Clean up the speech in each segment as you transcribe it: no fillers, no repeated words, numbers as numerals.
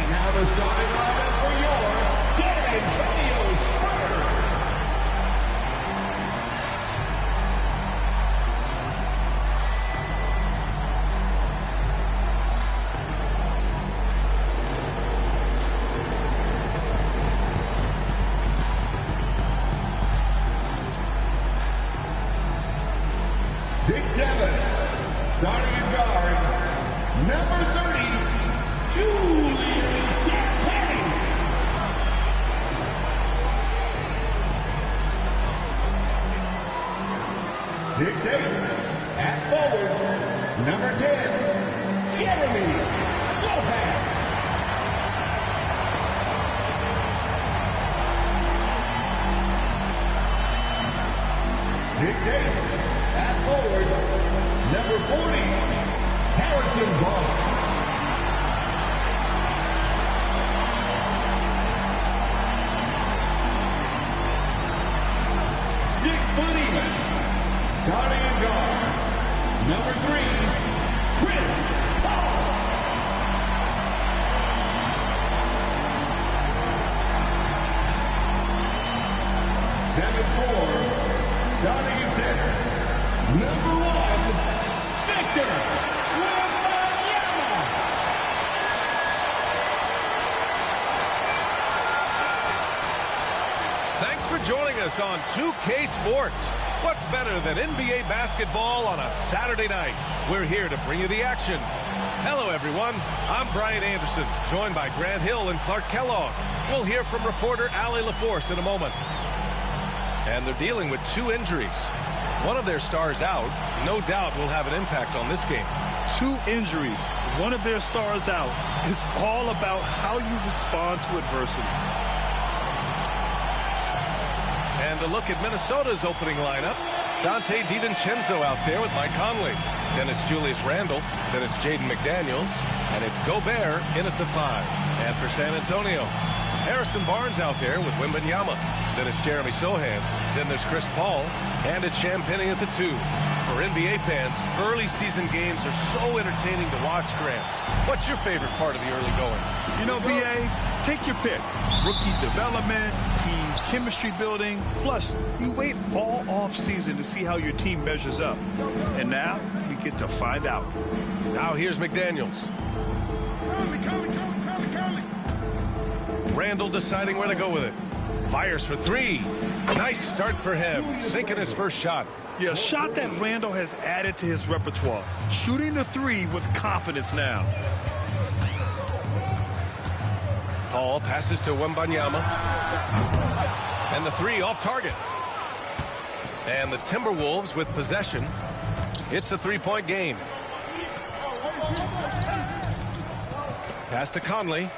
now the starting lineup for your San Antonio Spurs. Starting in guard, number 30, Julius Hatin. 6'8", at forward, number 10, Jeremy Sohan. 6'8", at forward, number 40, Harrison Barnes. 6 foot even. Starting in guard, number 3, Chris Paul. 7'4", starting in center, number 1, Victor. Thanks for joining us on 2K Sports. What's better than NBA basketball on a Saturday night? We're here to bring you the action. Hello, everyone. I'm Brian Anderson, joined by Grant Hill and Clark Kellogg. We'll hear from reporter Allie LaForce in a moment. And they're dealing with 2 injuries. One of their stars out, no doubt will have an impact on this game. 2 injuries, one of their stars out. It's all about how you respond to adversity. And a look at Minnesota's opening lineup. Dante DiVincenzo out there with Mike Conley. Then it's Julius Randle. Then it's Jaden McDaniels. And it's Gobert in at the 5. And for San Antonio, Harrison Barnes out there with Wembanyama. Then it's Jeremy Sohan. Then there's Chris Paul. And it's Champagnie at the 2. For NBA fans, early season games are so entertaining to watch, Grant. What's your favorite part of the early goings? You know, BA, take your pick. Rookie development, team chemistry building. Plus, you wait all off season to see how your team measures up. And now, we get to find out. Now here's McDaniels. Randle deciding where to go with it. Fires for 3. Nice start for him, sinking his first shot. Yeah, a shot that Randle has added to his repertoire. Shooting the 3 with confidence now. Paul passes to Wembanyama. And the 3 off target. And the Timberwolves with possession. It's a 3-point game. Pass to Conley.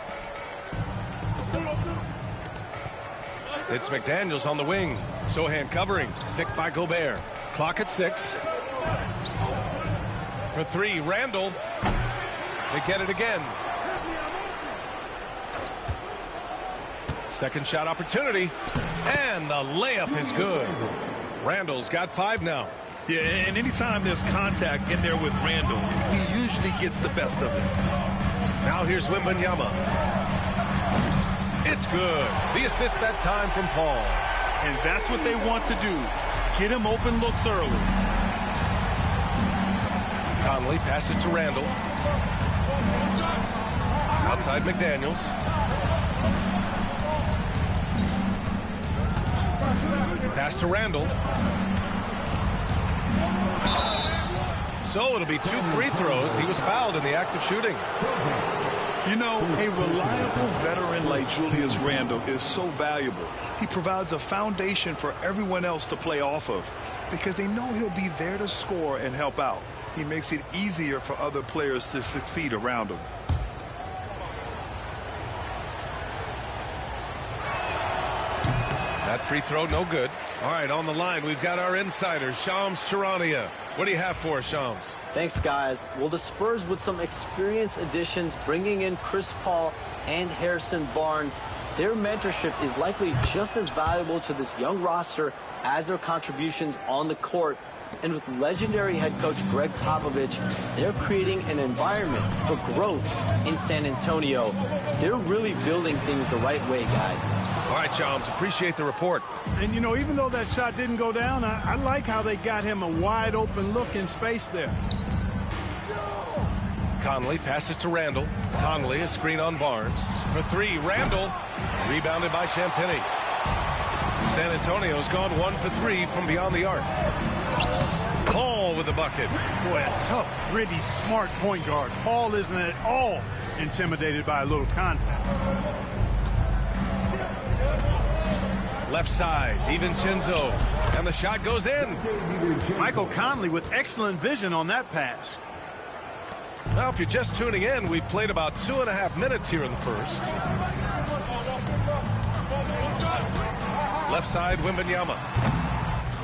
It's McDaniels on the wing. Sohan covering. Picked by Gobert. Clock at 6. For 3, Randle. They get it again. Second shot opportunity. And the layup is good. Randle's got 5 now. Yeah, and anytime there's contact in there with Randle, he usually gets the best of it. Now here's Wembanyama. It's good. The assist that time from Paul. And that's what they want to do. Get him open looks early. Conley passes to Randle. Outside McDaniels. Pass to Randle. So it'll be 2 free throws. He was fouled in the act of shooting. You know, a reliable veteran like Julius Randle is so valuable. He provides a foundation for everyone else to play off of because they know he'll be there to score and help out. He makes it easier for other players to succeed around him. That free throw, no good. All right, on the line, we've got our insider, Shams Charania. What do you have for us, Shams? Thanks, guys. Well, the Spurs with some experienced additions, bringing in Chris Paul and Harrison Barnes. Their mentorship is likely just as valuable to this young roster as their contributions on the court. And with legendary head coach Greg Popovich, they're creating an environment for growth in San Antonio. They're really building things the right way, guys. All right, Joms, appreciate the report. And, you know, even though that shot didn't go down, I like how they got him a wide-open look in space there. Conley passes to Randall. Conley, a screen on Barnes. For three, Randall. Rebounded by Champagny. San Antonio's gone 1 for 3 from beyond the arc. Paul with the bucket. Boy, a tough, gritty, smart point guard. Paul isn't at all intimidated by a little contact. Left side, DiVincenzo. And the shot goes in. Michael Conley with excellent vision on that pass. Well, if you're just tuning in, we've played about 2.5 minutes here in the first. Left side, Wembanyama.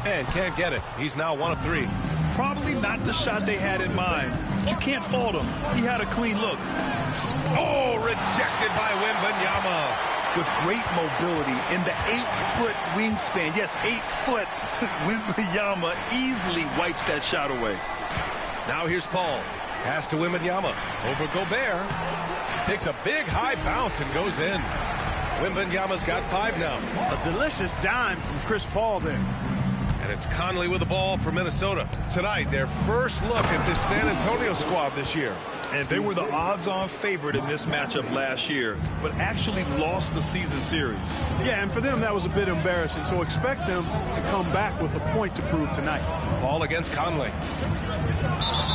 And can't get it. He's now 1 of 3. Probably not the shot they had in mind, but you can't fault him. He had a clean look. Oh, rejected by Wembanyama. With great mobility in the 8-foot wingspan. Yes, 8 foot. Wembanyama easily wipes that shot away. Now here's Paul. Pass to Wembanyama. Over Gobert. Takes a big high bounce and goes in. Wembanyama's got 5 now. A delicious dime from Chris Paul there. And it's Conley with the ball for Minnesota. Tonight, their first look at this San Antonio squad this year. And they were the odds-on favorite in this matchup last year, but actually lost the season series. Yeah, and for them, that was a bit embarrassing. So expect them to come back with a point to prove tonight. Ball against Conley.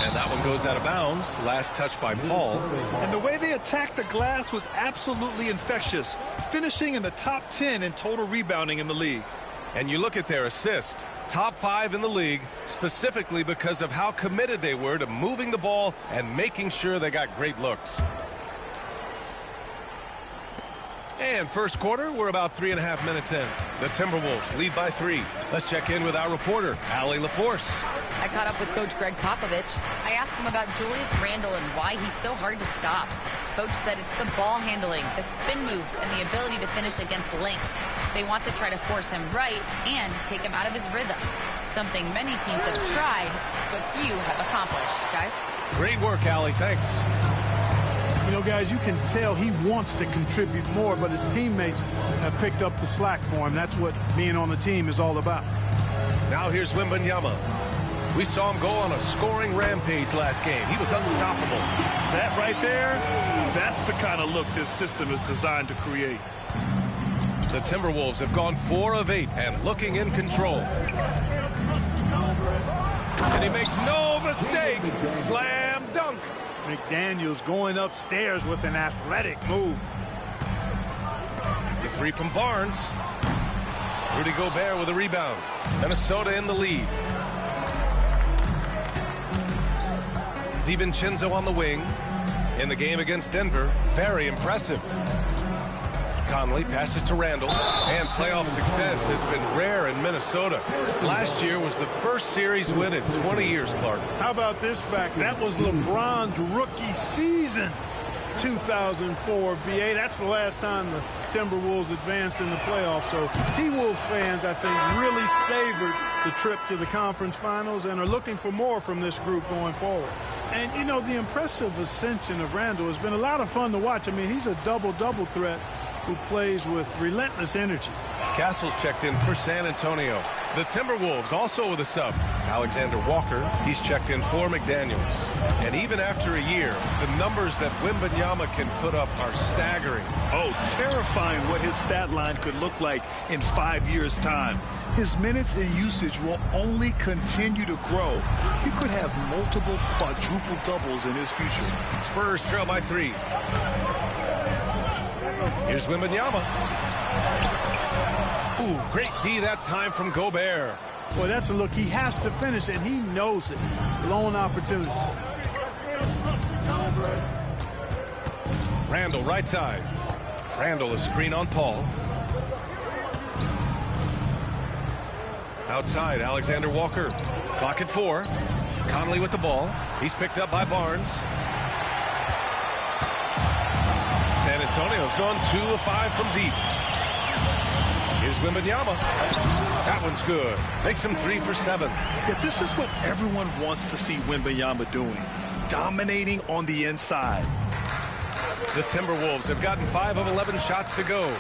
And that one goes out of bounds. Last touch by Paul. And the way they attacked the glass was absolutely infectious, finishing in the top 10 in total rebounding in the league. And you look at their assist. Top 5 in the league, specifically because of how committed they were to moving the ball and making sure they got great looks. And first quarter, we're about 3.5 minutes in. The Timberwolves lead by 3. Let's check in with our reporter, Allie LaForce. I caught up with Coach Greg Popovich. I asked him about Julius Randle and why he's so hard to stop. Coach said it's the ball handling, the spin moves, and the ability to finish against length. They want to try to force him right and take him out of his rhythm. Something many teams have tried, but few have accomplished. Guys? Great work, Allie. Thanks. You know, guys, you can tell he wants to contribute more, but his teammates have picked up the slack for him. That's what being on the team is all about. Now here's Wembanyama. We saw him go on a scoring rampage last game. He was unstoppable. That right there, that's the kind of look this system is designed to create. The Timberwolves have gone 4 of 8 and looking in control. And he makes no mistake. Slam dunk. McDaniels going upstairs with an athletic move. The 3 from Barnes. Rudy Gobert with a rebound. Minnesota in the lead. DiVincenzo on the wing. In the game against Denver, very impressive. Conley passes to Randall, and playoff success has been rare in Minnesota. Last year was the first series win in 20 years, Clark. How about this fact? That was LeBron's rookie season, 2004 BA. That's the last time the Timberwolves advanced in the playoffs. So T-Wolves fans, I think, really savored the trip to the conference finals and are looking for more from this group going forward. And, you know, the impressive ascension of Randall has been a lot of fun to watch. I mean, he's a double-double threat who plays with relentless energy. Castle's checked in for San Antonio. The Timberwolves also with a sub. Alexander Walker, he's checked in for McDaniels. And even after a year, the numbers that Wembanyama can put up are staggering. Oh, terrifying what his stat line could look like in 5 years' time. His minutes and usage will only continue to grow. He could have multiple quadruple doubles in his future. Spurs trail by 3. Here's Wembanyama. Ooh, great D that time from Gobert. Boy, that's a look. He has to finish, and he knows it. Lone opportunity. Randall, right side. Randall, a screen on Paul. Outside, Alexander Walker. Clock at 4. Conley with the ball. He's picked up by Barnes. San Antonio's gone 2 of 5 from deep. Here's Wembanyama. That one's good. Makes him 3 for 7. Yeah, this is what everyone wants to see Wembanyama doing. Dominating on the inside. The Timberwolves have gotten 5 of 11 shots to go.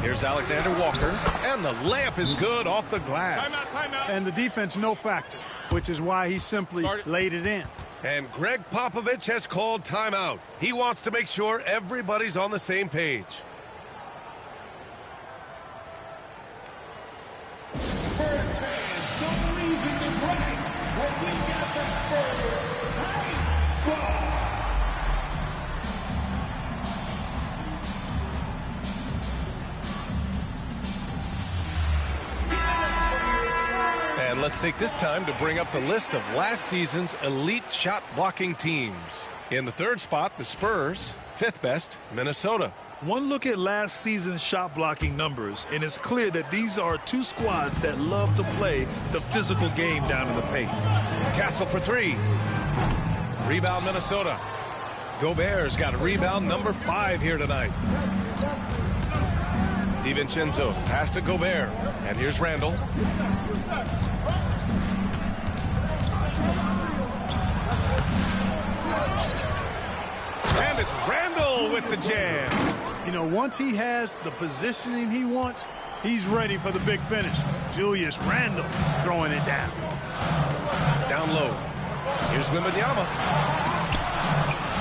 Here's Alexander Walker. And the layup is good off the glass. Timeout. And the defense no factor, which is why he simply laid it in. And Greg Popovich has called timeout. He wants to make sure everybody's on the same page. Spurs fans, no reason to brag when we got the Spurs high squad. And let's take this time to bring up the list of last season's elite shot blocking teams. In the third spot, the Spurs. 5th best, Minnesota. One look at last season's shot blocking numbers, and it's clear that these are two squads that love to play the physical game down in the paint. Castle for 3. Rebound, Minnesota. Gobert's got rebound number 5 here tonight. DiVincenzo pass to Gobert. And here's Randall. And it's Randall with the jam. You know, once he has the positioning he wants, he's ready for the big finish. Julius Randle throwing it down. Down low. Here's Wembanyama.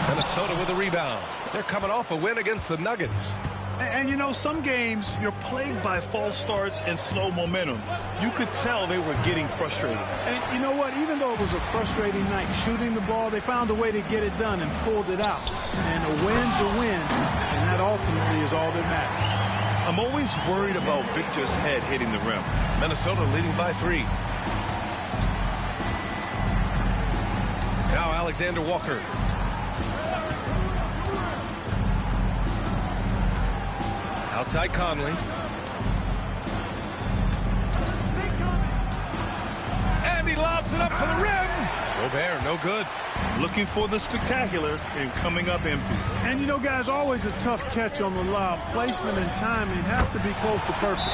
Minnesota with a rebound. They're coming off a win against the Nuggets. And you know, some games you're plagued by false starts and slow momentum. You could tell they were getting frustrated. And you know what? Even though it was a frustrating night shooting the ball, they found a way to get it done and pulled it out. And a win's a win, and that ultimately is all that matters. I'm always worried about Victor's head hitting the rim. Minnesota leading by 3. Now Alexander Walker. Outside Conley. And he lobs it up to the rim. Gobert, no good. Looking for the spectacular and coming up empty. And you know, guys, always a tough catch on the lob. Placement and timing have to be close to perfect.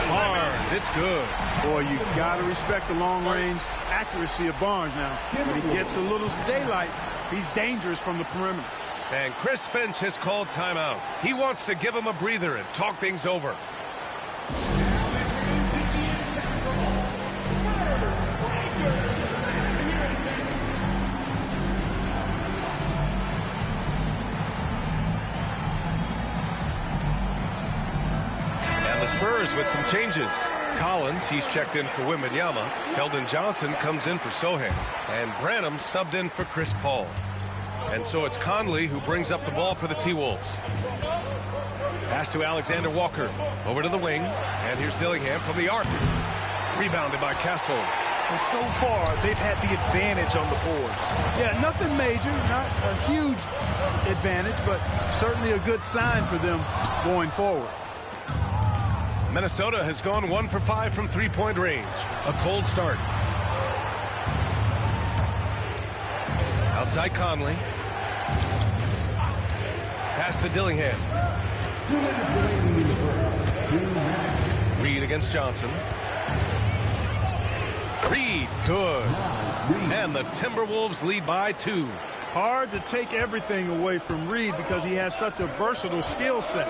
Barnes, it's good. Boy, you got to respect the long-range accuracy of Barnes now. When he gets a little daylight, he's dangerous from the perimeter. And Chris Finch has called timeout. He wants to give him a breather and talk things over. And the Spurs with some changes. Collins, he's checked in for Wembanyama. Keldon Johnson comes in for Sohan. And Branham subbed in for Chris Paul. And so it's Conley who brings up the ball for the T-Wolves. Pass to Alexander Walker. Over to the wing. And here's Dillingham from the arc. Rebounded by Castle. And so far, they've had the advantage on the boards. Yeah, nothing major, not a huge advantage, but certainly a good sign for them going forward. Minnesota has gone 1 for 5 from three-point range. A cold start. Outside Conley. Pass to Dillingham. Reed against Johnson. Reed, good. And the Timberwolves lead by 2. Hard to take everything away from Reed because he has such a versatile skill set.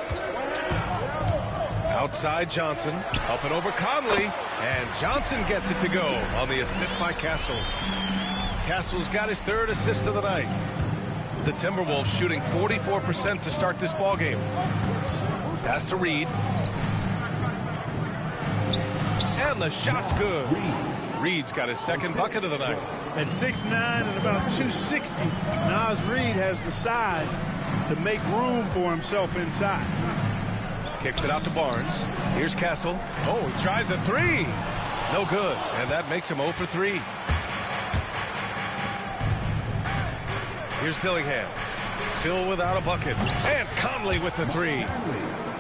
Outside Johnson. Up and over Conley. And Johnson gets it to go on the assist by Castle. Castle's got his 3rd assist of the night. The Timberwolves shooting 44% to start this ballgame. Pass to Reed. And the shot's good. Reed's got his 2nd bucket of the night. At 6'9" and about 260, Naz Reid has the size to make room for himself inside. Kicks it out to Barnes. Here's Castle. Oh, he tries a 3. No good. And that makes him 0 for 3. Here's Dillingham. Still without a bucket. And Conley with the 3.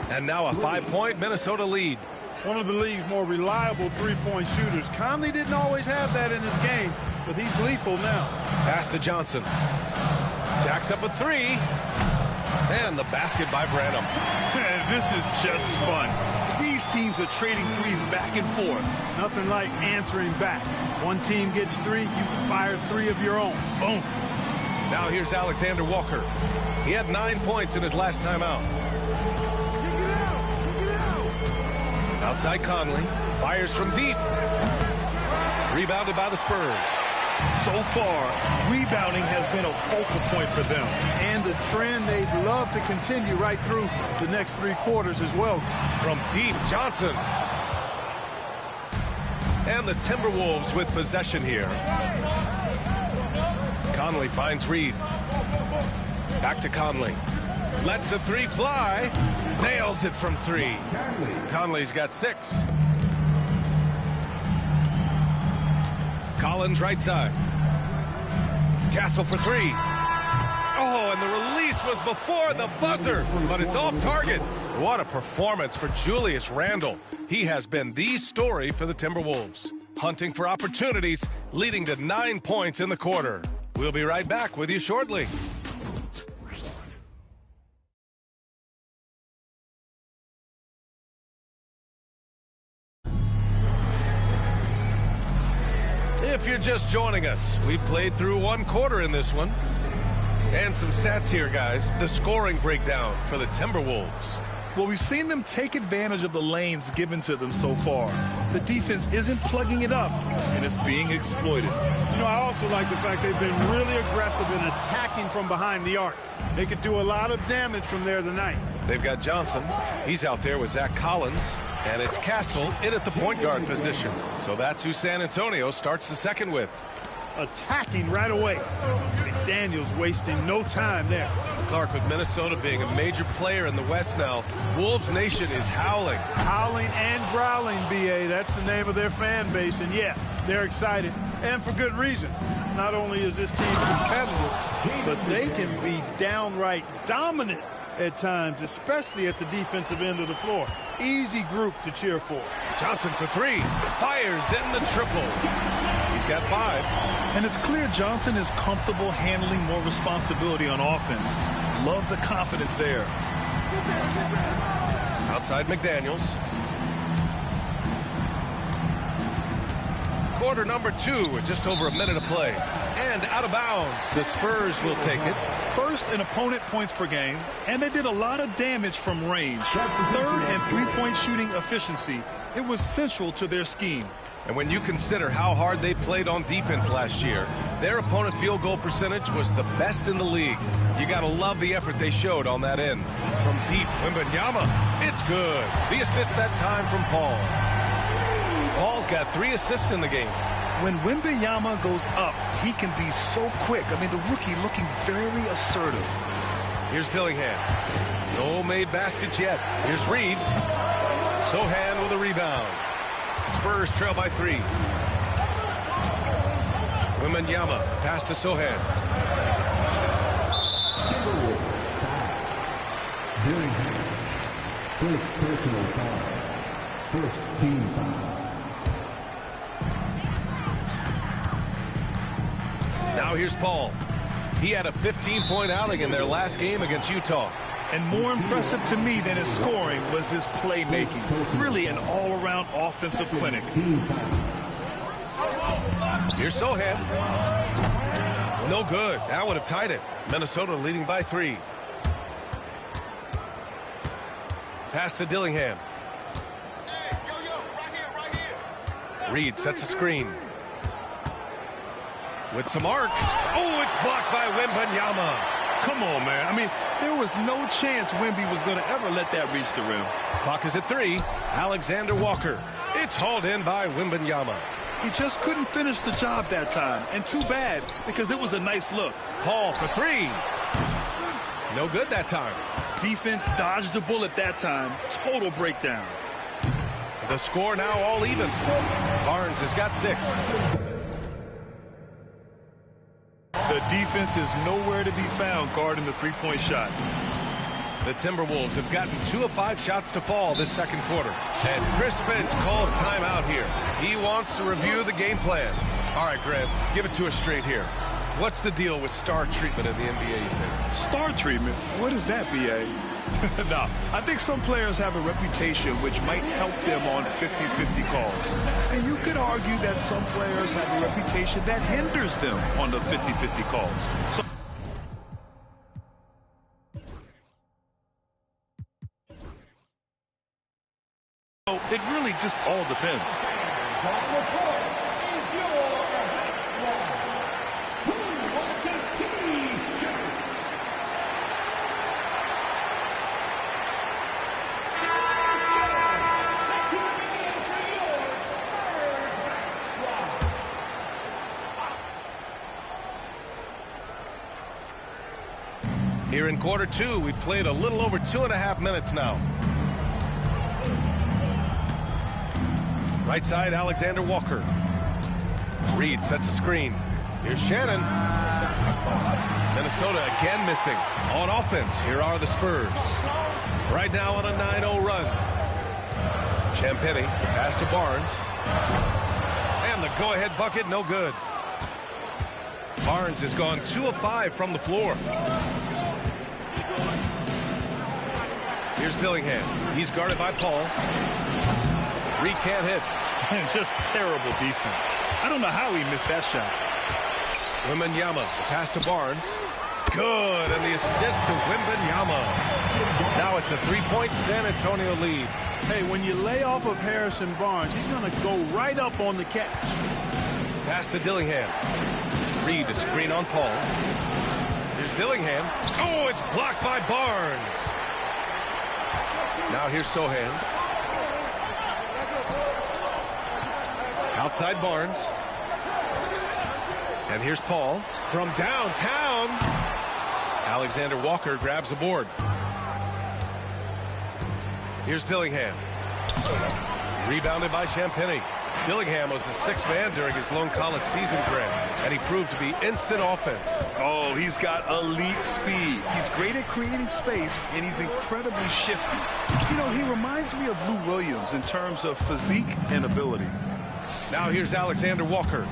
And now a 5-point Minnesota lead. One of the league's more reliable three-point shooters. Conley didn't always have that in his game, but he's lethal now. Pass to Johnson. Jacks up a 3. And the basket by Branham. This is just fun. These teams are trading threes back and forth. Nothing like answering back. One team gets 3, you fire 3 of your own. Boom. Now here's Alexander Walker. He had 9 points in his last time out. Outside Conley. Fires from deep. Rebounded by the Spurs. So far, rebounding has been a focal point for them. And the trend they'd love to continue right through the next 3 quarters as well. From deep, Johnson. And the Timberwolves with possession here. Conley finds Reed. Back to Conley. Lets a 3 fly. Nails it from 3. Conley's got 6. Collins right side. Castle for 3. Oh, and the release was before the buzzer, but it's off target. What a performance for Julius Randle. He has been the story for the Timberwolves. Hunting for opportunities, leading to 9 points in the quarter. We'll be right back with you shortly. If you're just joining us, we played through 1 quarter in this one. And some stats here, guys. The scoring breakdown for the Timberwolves. Well, we've seen them take advantage of the lanes given to them so far. The defense isn't plugging it up, and it's being exploited. You know, I also like the fact they've been really aggressive in attacking from behind the arc. They could do a lot of damage from there tonight. They've got Johnson. He's out there with Zach Collins. And it's Castle in at the point guard position. So that's who San Antonio starts the second with. Attacking right away. McDaniels wasting no time there. Clark, with Minnesota being a major player in the West now, Wolves Nation is howling. Howling and growling, B.A. That's the name of their fan base. And, yeah, they're excited. And for good reason. Not only is this team competitive, but they can be downright dominant at times, especially at the defensive end of the floor. Easy group to cheer for. Johnson for 3. Fires in the triple. He's got 5. And it's clear Johnson is comfortable handling more responsibility on offense. Love the confidence there. Outside McDaniels. Quarter number 2 with just over a minute of play. And out of bounds. The Spurs will take it. First in opponent points per game, and they did a lot of damage from range. Third and 3-point shooting efficiency. It was central to their scheme. And when you consider how hard they played on defense last year, their opponent field goal percentage was the best in the league. You got to love the effort they showed on that end. From deep, Wembanyama, it's good. The assist that time from Paul. Paul's got 3 assists in the game. When Wembanyama goes up, he can be so quick. I mean, the rookie looking very assertive. Here's Dillingham. No made baskets yet. Here's Reed. Sohan with a rebound. Spurs trail by 3. Wembanyama, pass to Sohan. First personal foul. First team foul. Now here's Paul. He had a 15-point outing in their last game against Utah. And more impressive to me than his scoring was his playmaking. Really an all-around offensive clinic. Here's Sohan. No good. That would have tied it. Minnesota leading by 3. Pass to Dillingham. Reed sets a screen. With some arc. Oh, it's blocked by Wembanyama. Come on, man. I mean, there was no chance Wemby was going to ever let that reach the rim. Clock is at 3. Alexander Walker. It's hauled in by Wembanyama. He just couldn't finish the job that time. And too bad, because it was a nice look. Paul for 3. No good that time. Defense dodged a bullet that time. Total breakdown. The score now all even. Barnes has got 6. The defense is nowhere to be found guarding the 3-point shot. The Timberwolves have gotten 2 of 5 shots to fall this second quarter. And Chris Finch calls timeout here. He wants to review the game plan. All right, Grant, give it to us straight here. What's the deal with star treatment in the NBA, you think? Star treatment? What is that, B.A.? No, I think some players have a reputation which might help them on 50-50 calls. And you could argue that some players have a reputation that hinders them on the 50-50 calls. So it really just all depends. Here in quarter two, we've played a little over 2.5 minutes now. Right side, Alexander Walker. Reed sets a screen. Here's Shannon. Minnesota again missing. On offense, here are the Spurs. Right now on a 9-0 run. Champagnie, pass to Barnes. And the go-ahead bucket, no good. Barnes has gone 2 of 5 from the floor. Here's Dillingham. He's guarded by Paul. Reed can't hit. And just terrible defense. I don't know how he missed that shot. Wembanyama, the pass to Barnes. Good, and the assist to Wembanyama. Now it's a 3-point San Antonio lead. Hey, when you lay off of Harrison Barnes, he's going to go right up on the catch. Pass to Dillingham. Reed, a screen on Paul. Here's Dillingham. Oh, it's blocked by Barnes. Now here's Sohan. Outside Barnes. And here's Paul from downtown. Alexander Walker grabs the board. Here's Dillingham. Rebounded by Champagnie. Dillingham was the 6th man during his lone college season, Grant, and he proved to be instant offense. Oh, he's got elite speed. He's great at creating space, and he's incredibly shifty. You know, he reminds me of Lou Williams in terms of physique and ability. Now here's Alexander Walker.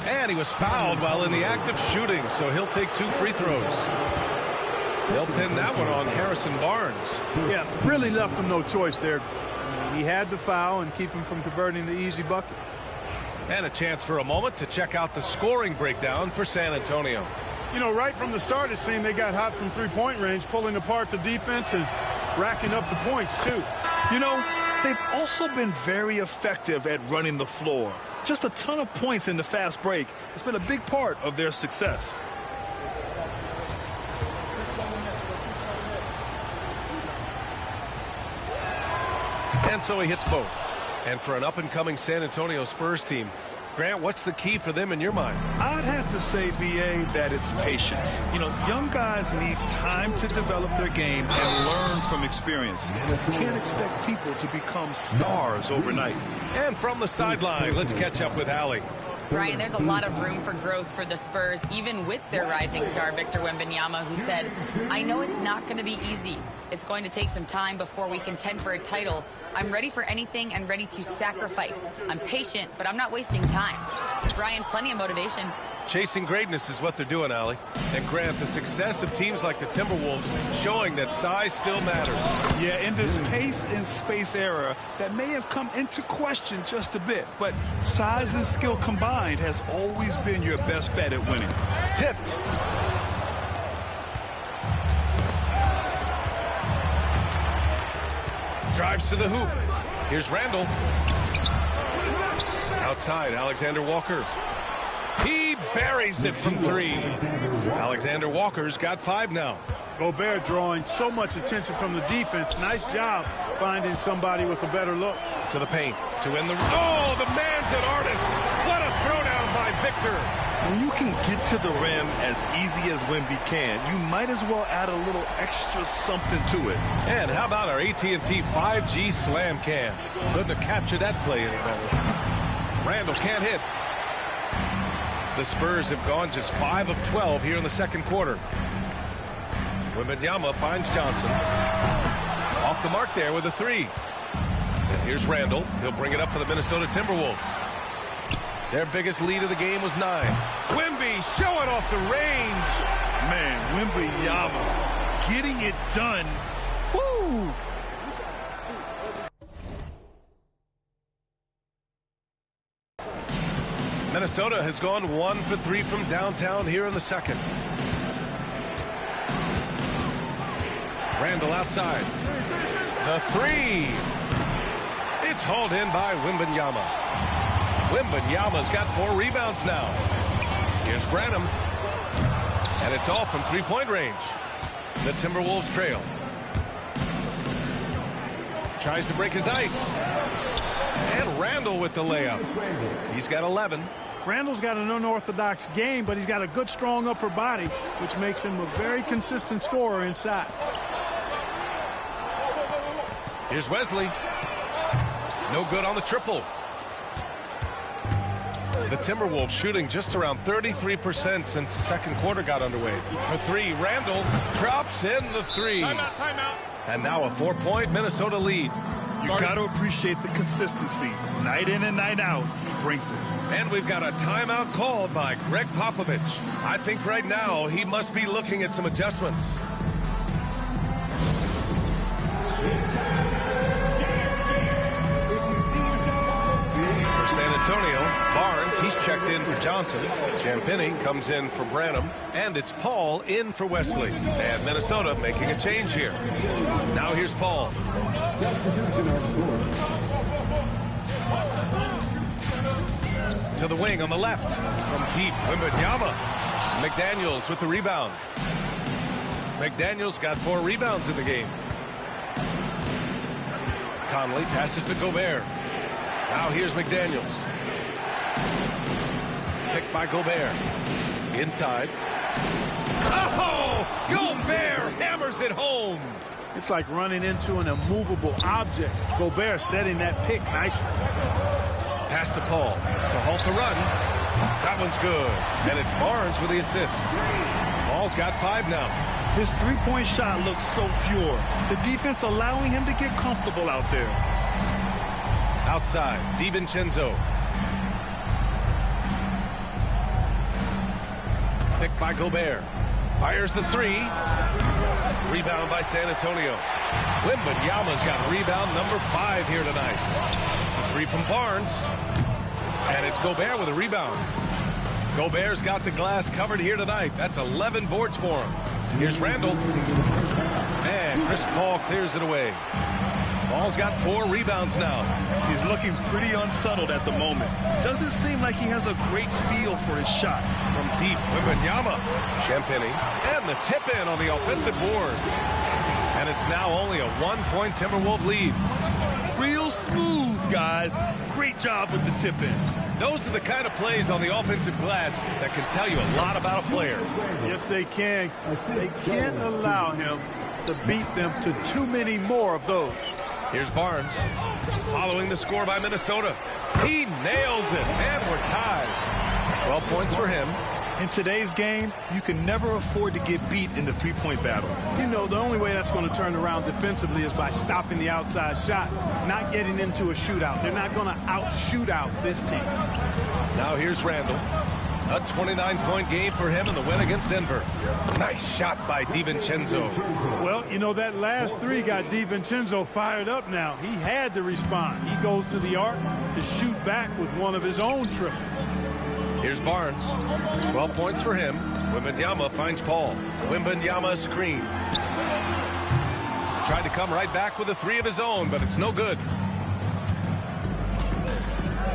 And he was fouled while in the act of shooting, so he'll take 2 free throws. They'll pin that one on Harrison Barnes. Yeah, really left him no choice there. He had to foul and keep him from converting the easy bucket. And a chance for a moment to check out the scoring breakdown for San Antonio. You know, right from the start, it seemed they got hot from three-point range, pulling apart the defense and racking up the points, too. You know, they've also been very effective at running the floor. Just a ton of points in the fast break has been a big part of their success. And so he hits both. And for an up-and-coming San Antonio Spurs team, Grant, what's the key for them in your mind? I'd have to say, B.A., that it's patience. You know, young guys need time to develop their game and learn from experience. You can't expect people to become stars overnight. And from the sideline, let's catch up with Allie. Brian, there's a lot of room for growth for the Spurs, even with their rising star, Victor Wembanyama, who said, I know it's not going to be easy. It's going to take some time before we contend for a title. I'm ready for anything and ready to sacrifice. I'm patient, but I'm not wasting time. Brian, plenty of motivation. Chasing greatness is what they're doing, Allie. And Grant, the success of teams like the Timberwolves showing that size still matters. Yeah, in this pace and space era, that may have come into question just a bit, but size and skill combined has always been your best bet at winning. Tipped. Drives to the hoop. Here's Randall. Outside, Alexander Walker. He buries it from 3. Alexander Walker's got 5 now. Gobert drawing so much attention from the defense. Nice job finding somebody with a better look. To the paint. To end the... Oh, the man's an artist. What a throwdown by Victor. When you can get to the rim as easy as Wemby can, you might as well add a little extra something to it. And how about our AT&T 5G slam cam? Couldn't have captured that play any better. Randall can't hit. The Spurs have gone just 5 of 12 here in the second quarter. Wembanyama finds Johnson. Off the mark there with a 3. And here's Randall. He'll bring it up for the Minnesota Timberwolves. Their biggest lead of the game was 9. Wemby showing off the range. Man, Wembanyama getting it done. Woo! Minnesota has gone 1 for 3 from downtown here in the second. Randall outside. The 3. It's hauled in by Wembanyama. Wembanyama's got 4 rebounds now. Here's Branham. And it's all from 3-point range. The Timberwolves trail. Tries to break his ice. And Randall with the layup. He's got 11. Randall's got an unorthodox game, but he's got a good, strong upper body, which makes him a very consistent scorer inside. Here's Wesley. No good on the triple. The Timberwolves shooting just around 33% since the second quarter got underway. For 3, Randall drops in the 3. Timeout. And now a 4-point Minnesota lead. You got to appreciate the consistency. Night in and night out, he brings it. And we've got a timeout called by Greg Popovich. I think right now he must be looking at some adjustments. For San Antonio, Barnes, he's checked in for Johnson. Champagnie comes in for Branham. And it's Paul in for Wesley. And Minnesota making a change here. Now here's Paul. To the wing on the left. From deep, Wembanyama. McDaniels with the rebound. McDaniels got 4 rebounds in the game. Conley passes to Gobert. Now here's McDaniels. Picked by Gobert. Inside. Oh! Gobert hammers it home. It's like running into an immovable object. Gobert setting that pick nicely. Pass to Paul to halt the run. That one's good. And it's Barnes with the assist. Paul's got 5 now. His three-point shot looks so pure. The defense allowing him to get comfortable out there. Outside, DiVincenzo. Picked by Gobert. Fires the 3. Rebound by San Antonio. Wembanyama's got rebound number 5 here tonight. 3 from Barnes. And it's Gobert with a rebound. Gobert's got the glass covered here tonight. That's 11 boards for him. Here's Randall. And Chris Paul clears it away. Paul's got 4 rebounds now. He's looking pretty unsettled at the moment. Doesn't seem like he has a great feel for his shot. From deep, Wembanyama. Champagnie. And the tip-in on the offensive boards. And it's now only a 1-point Timberwolves lead. Real smooth, guys. Great job with the tip-in. Those are the kind of plays on the offensive glass that can tell you a lot about a player. Yes, they can. They can't allow him to beat them to too many more of those. Here's Barnes. Following the score by Minnesota. He nails it. And we're tied. 12 points for him. In today's game, you can never afford to get beat in the three-point battle. You know, the only way that's going to turn around defensively is by stopping the outside shot, not getting into a shootout. They're not going to out-shootout this team. Now here's Randall. A 29-point game for him in the win against Denver. Nice shot by DiVincenzo. Well, you know, that last 3 got DiVincenzo fired up now. He had to respond. He goes to the arc to shoot back with one of his own triples. Here's Barnes. 12 points for him. Wembanyama finds Paul. Wembanyama screen. Tried to come right back with a 3 of his own, but it's no good.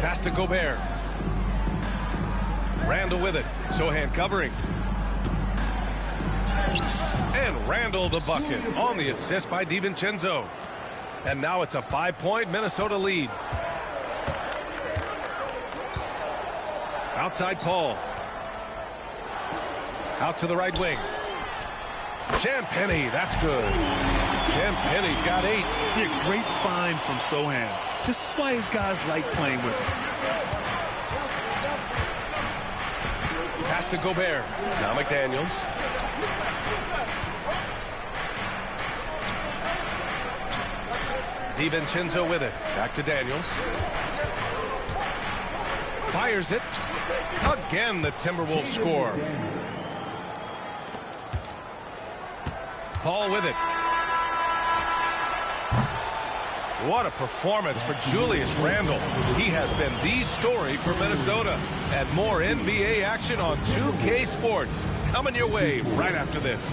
Pass to Gobert. Randall with it. Sohan covering. And Randall the bucket on the assist by DiVincenzo. And now it's a 5-point Minnesota lead. Outside Paul. Out to the right wing. Champagnie, that's good. Champagnie's got 8. A great find from Sohan. This is why his guys like playing with him. Pass to Gobert. Now McDaniels. DiVincenzo with it. Back to Daniels. Fires it. Again, the Timberwolves score. Paul with it. What a performance for Julius Randle. He has been the story for Minnesota. And more NBA action on 2K Sports coming your way right after this.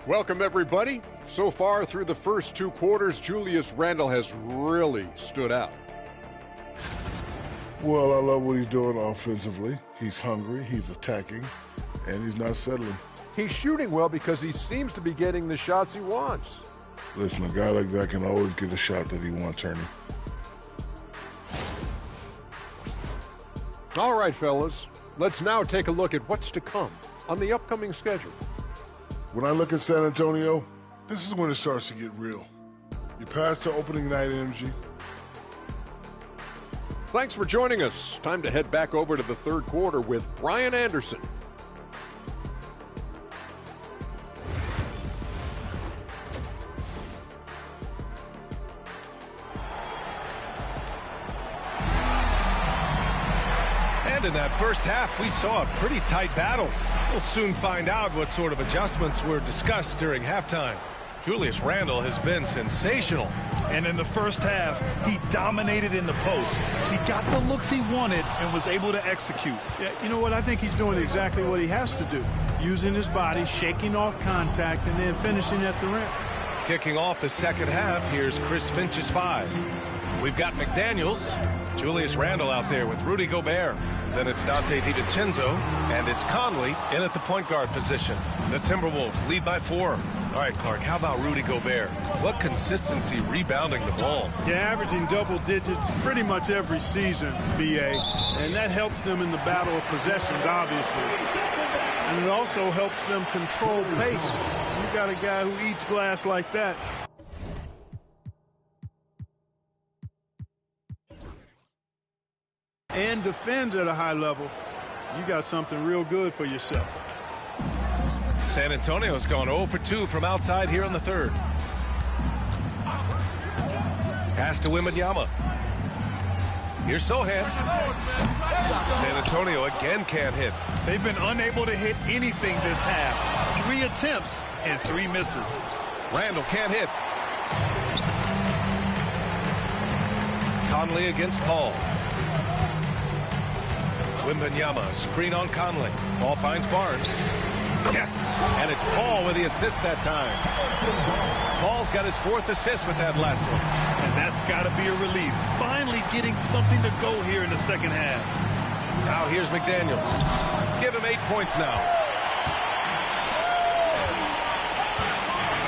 Welcome, everybody. So far through the first 2 quarters, Julius Randle has really stood out. Well, I love what he's doing offensively. He's hungry, he's attacking, and he's not settling. He's shooting well because he seems to be getting the shots he wants. Listen, a guy like that can always get a shot that he wants, Ernie. All right, fellas. Let's now take a look at what's to come on the upcoming schedule. When I look at San Antonio, this is when it starts to get real. You pass the opening night energy. Thanks for joining us. Time to head back over to the third quarter with Brian Anderson. And in that first half, we saw a pretty tight battle. We'll soon find out what sort of adjustments were discussed during halftime. Julius Randle has been sensational. And in the first half, he dominated in the post. He got the looks he wanted and was able to execute. Yeah, you know what? I think he's doing exactly what he has to do. Using his body, shaking off contact, and then finishing at the rim. Kicking off the second half, here's Chris Finch's 5. We've got McDaniels, Julius Randle out there with Rudy Gobert. Then it's Donte DiVincenzo, and it's Conley in at the point guard position. The Timberwolves lead by 4. All right, Clark, how about Rudy Gobert? What consistency rebounding the ball. Yeah, averaging double digits pretty much every season, BA. And that helps them in the battle of possessions, obviously. And it also helps them control pace. You got a guy who eats glass like that. And defends at a high level, you got something real good for yourself. San Antonio's gone 0 for 2 from outside here in the third. Pass to Wembanyama. Here's Sohan. San Antonio again can't hit. They've been unable to hit anything this half. 3 attempts and 3 misses. Randle can't hit. Conley against Paul. Wembanyama, screen on Conley. Ball finds Barnes. Yes, and it's Paul with the assist that time. Paul's got his 4th assist with that last one. And that's got to be a relief. Finally getting something to go here in the second half. Now here's McDaniels. Give him 8 points now.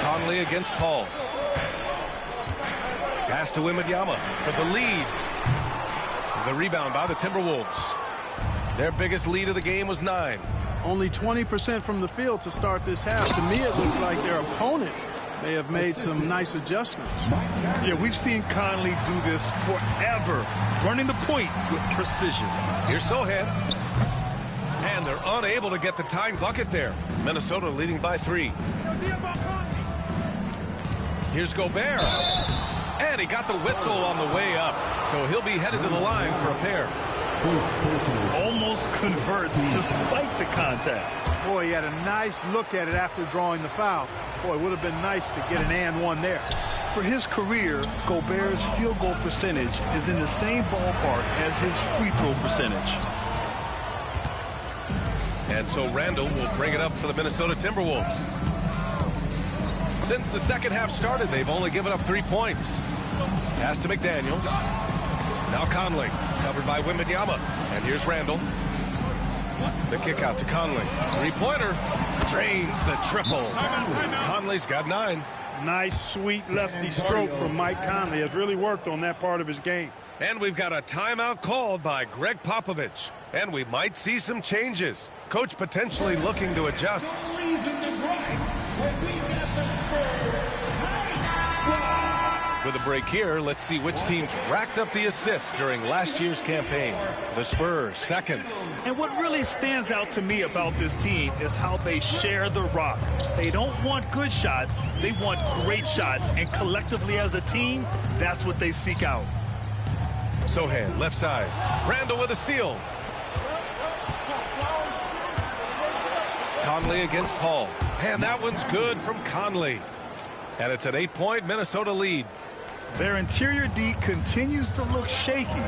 Conley against Paul. Pass to Wembanyama for the lead. The rebound by the Timberwolves. Their biggest lead of the game was 9. Only 20% from the field to start this half. To me, it looks like their opponent may have made some nice adjustments. Yeah, we've seen Conley do this forever, running the point with precision. Here's Sohan. And they're unable to get the tying bucket there. Minnesota leading by 3. Here's Gobert. And he got the whistle on the way up. So he'll be headed to the line for a pair. Almost converts despite the contact. Boy, he had a nice look at it after drawing the foul. Boy, it would have been nice to get an and one there. For his career, Gobert's field goal percentage is in the same ballpark as his free throw percentage. And so Randle will bring it up for the Minnesota Timberwolves. Since the second half started, they've only given up 3 points. Pass to McDaniels. Now Conley, covered by Wembanyama. And here's Randle. The kick out to Conley. 3-pointer. Drains the triple. Conley's got 9. Nice, sweet lefty stroke from Mike Conley. Has really worked on that part of his game. And we've got a timeout called by Greg Popovich. And we might see some changes. Coach potentially looking to adjust. With a break here, let's see which teams racked up the assists during last year's campaign. The Spurs, second. And what really stands out to me about this team is how they share the rock. They don't want good shots, they want great shots. And collectively as a team, that's what they seek out. Sohan, left side. Randall with a steal. Conley against Paul. And that one's good from Conley. And it's an 8-point Minnesota lead. Their interior D continues to look shaky.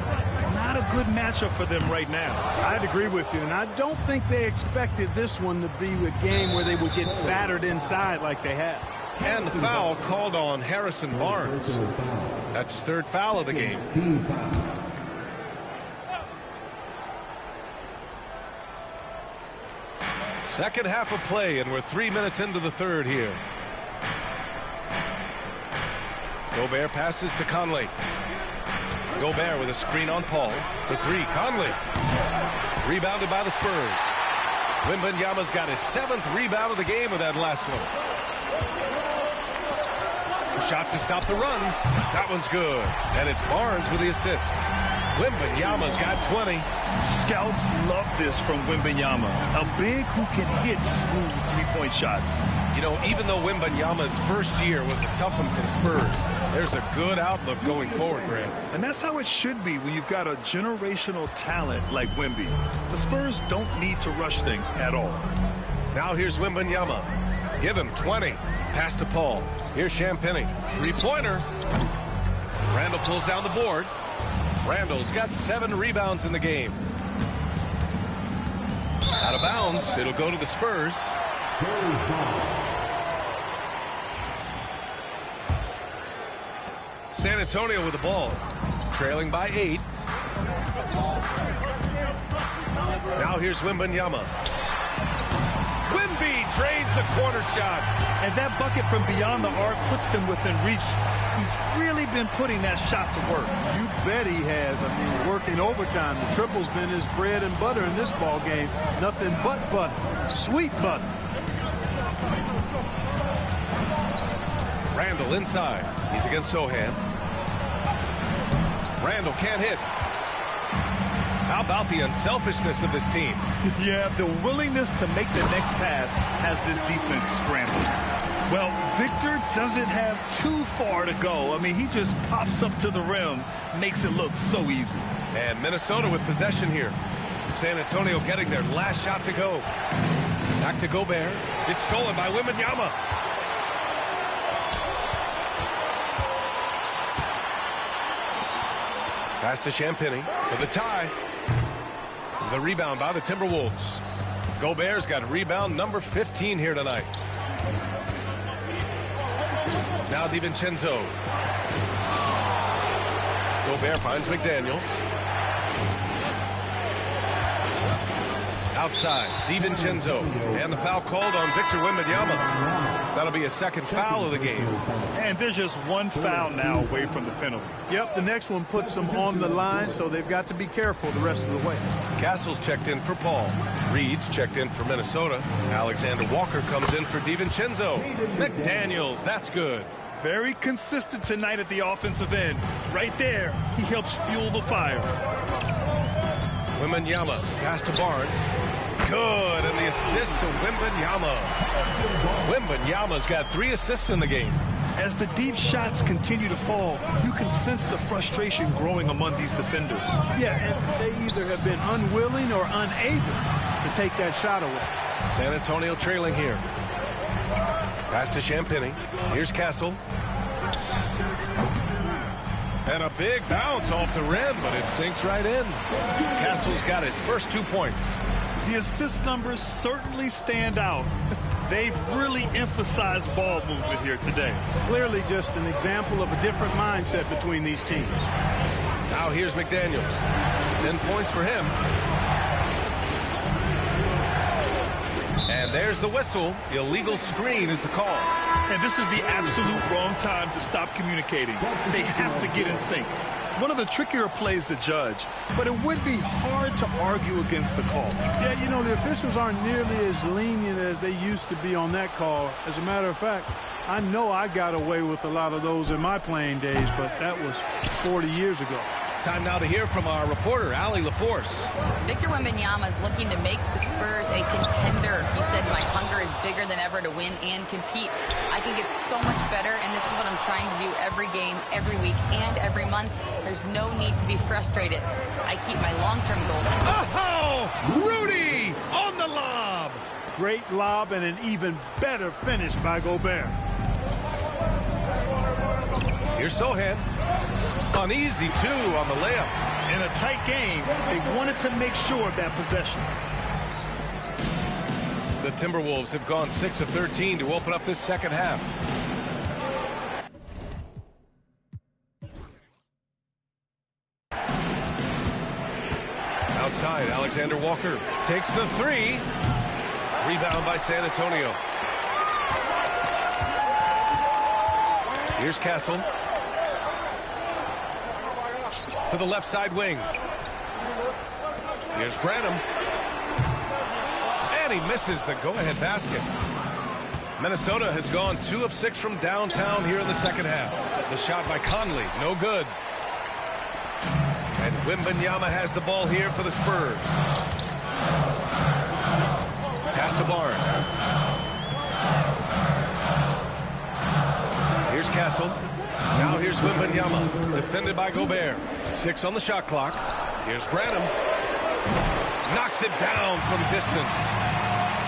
Not a good matchup for them right now. I'd agree with you, and I don't think they expected this one to be a game where they would get battered inside like they have. And the foul called on Harrison Barnes. That's his third foul of the game. Second half of play, and we're 3 minutes into the third here. Gobert passes to Conley. Gobert with a screen on Paul for three. Conley. Rebounded by the Spurs. Wembanyama's got his 7th rebound of the game with that last one. Shot to stop the run. That one's good. And it's Barnes with the assist. Wembanyama's got 20. Scouts love this from Wembanyama. A big who can hit smooth three-point shots. You know, even though Wembanyama's first year was a tough one for the Spurs, there's a good outlook going forward, Grant. And that's how it should be when you've got a generational talent like Wemby. The Spurs don't need to rush things at all. Now here's Wembanyama. Give him 20. Pass to Paul. Here's Champagnie. Three-pointer. Randall pulls down the board. Randall's got 7 rebounds in the game. Out of bounds. It'll go to the Spurs. San Antonio with the ball. Trailing by 8. Now here's Wembanyama. Wemby drains the corner shot. And that bucket from beyond the arc puts them within reach. He's really been putting that shot to work. You bet he has. I mean, working overtime. The triple's been his bread and butter in this ball game. Nothing but butter. Sweet butter. Randall inside. He's against Sohan. Randall can't hit. How about the unselfishness of this team? Yeah, the willingness to make the next pass has this defense scrambled. Well, Victor doesn't have too far to go. I mean, he just pops up to the rim, makes it look so easy. And Minnesota with possession here. San Antonio getting their last shot to go. Back to Gobert. It's stolen by Wembanyama. Pass to Champagnie for the tie. The rebound by the Timberwolves. Gobert's got rebound number 15 here tonight. Now DiVincenzo. Gobert finds McDaniels. Outside, DiVincenzo. And the foul called on Victor Wembanyama. That'll be a second foul of the game. And there's just one foul now away from the penalty. Yep, the next one puts them on the line, so they've got to be careful the rest of the way. Castle's checked in for Paul. Reed's checked in for Minnesota. Alexander Walker comes in for DiVincenzo. McDaniels, that's good. Very consistent tonight at the offensive end. Right there, he helps fuel the fire. Wembanyama, pass to Barnes. Good, and the assist to Wembanyama. Wembanyama's got 3 assists in the game. As the deep shots continue to fall, you can sense the frustration growing among these defenders. Yeah, and they either have been unwilling or unable to take that shot away. San Antonio trailing here. Pass to Champagnie. Here's Castle. And a big bounce off the rim, but it sinks right in. Castle's got his first 2 points. The assist numbers certainly stand out. They've really emphasized ball movement here today. Clearly just an example of a different mindset between these teams. Now here's McDaniels. 10 points for him. And there's the whistle. Illegal screen is the call. And this is the absolute wrong time to stop communicating. They have to get in sync. One of the trickier plays to judge, but it would be hard to argue against the call. Yeah, you know, the officials aren't nearly as lenient as they used to be on that call. As a matter of fact, I know I got away with a lot of those in my playing days, but that was 40 years ago. Time now to hear from our reporter, Allie LaForce. Victor Wembanyama is looking to make the Spurs a contender. He said, my hunger is bigger than ever to win and compete. I can get so much better, and this is what I'm trying to do every game, every week, and every month. There's no need to be frustrated. I keep my long-term goals in mind. Oh, Rudy on the lob. Great lob and an even better finish by Gobert. Here's Sohan. Uneasy, too, on the layup. In a tight game, they wanted to make sure of that possession. The Timberwolves have gone 6 of 13 to open up this second half. Outside, Alexander Walker takes the three. Rebound by San Antonio. Here's Castle. To the left side wing. Here's Branham. And he misses the go-ahead basket. Minnesota has gone 2 of 6 from downtown here in the second half. The shot by Conley, no good. And Wembanyama has the ball here for the Spurs. Pass to Barnes. Here's Castle. Now here's Wembanyama, defended by Gobert. 6 on the shot clock. Here's Branham. Knocks it down from distance.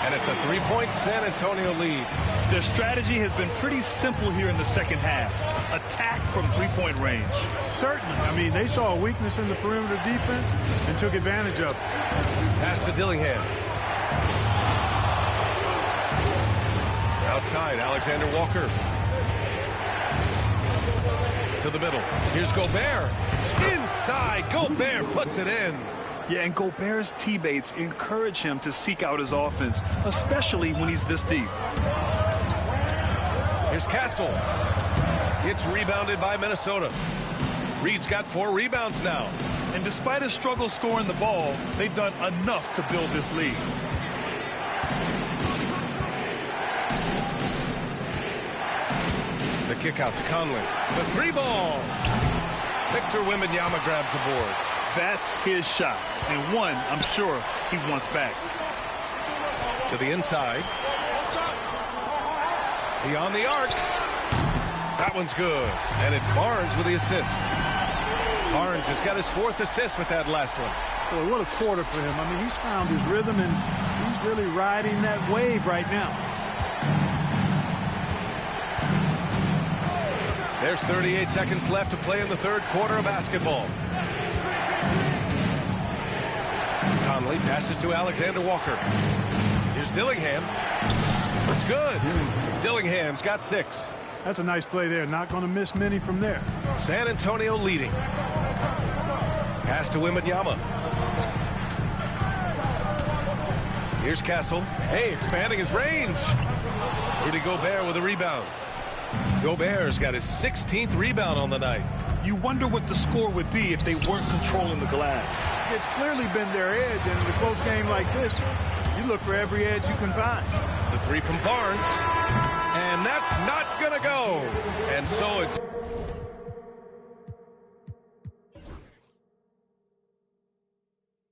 And it's a 3-point San Antonio lead. Their strategy has been pretty simple here in the second half. Attack from 3-point range. Certainly. I mean, they saw a weakness in the perimeter defense and took advantage of it. Pass to Dillingham. Outside, Alexander Walker. To the middle. Here's Gobert. Inside, Gobert puts it in. Yeah, and Gobert's teammates encourage him to seek out his offense, especially when he's this deep. Here's Castle. It's rebounded by Minnesota. Reed's got 4 rebounds now. And despite his struggle scoring the ball, they've done enough to build this lead. The kick out to Conley. The 3-ball. Victor Wembanyama grabs the board. That's his shot, and one I'm sure he wants back. To the inside. Beyond the arc. That one's good. And it's Barnes with the assist. Barnes has got his 4th assist with that last one. Boy, what a quarter for him. I mean, he's found his rhythm, and he's really riding that wave right now. There's 38 seconds left to play in the third quarter of basketball. Conley passes to Alexander Walker. Here's Dillingham. That's good. Dillingham's got 6. That's a nice play there. Not going to miss many from there. San Antonio leading. Pass to Wembanyama. Here's Castle. Hey, expanding his range. Rudy Gobert with a rebound. Gobert's got his 16th rebound on the night. You wonder what the score would be if they weren't controlling the glass. It's clearly been their edge, and in a close game like this, you look for every edge you can find. The 3 from Barnes. And that's not going to go. And so it's...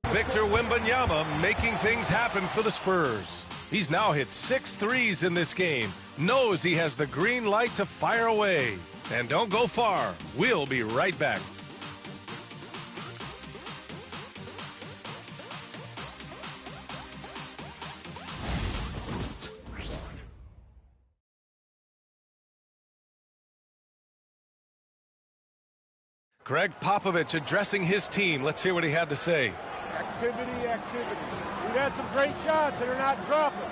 Victor Wembanyama making things happen for the Spurs. He's now hit 6 threes in this game. Knows he has the green light to fire away. And don't go far. We'll be right back. Greg Popovich addressing his team. Let's hear what he had to say. Activity, activity. We've had some great shots that are not dropping.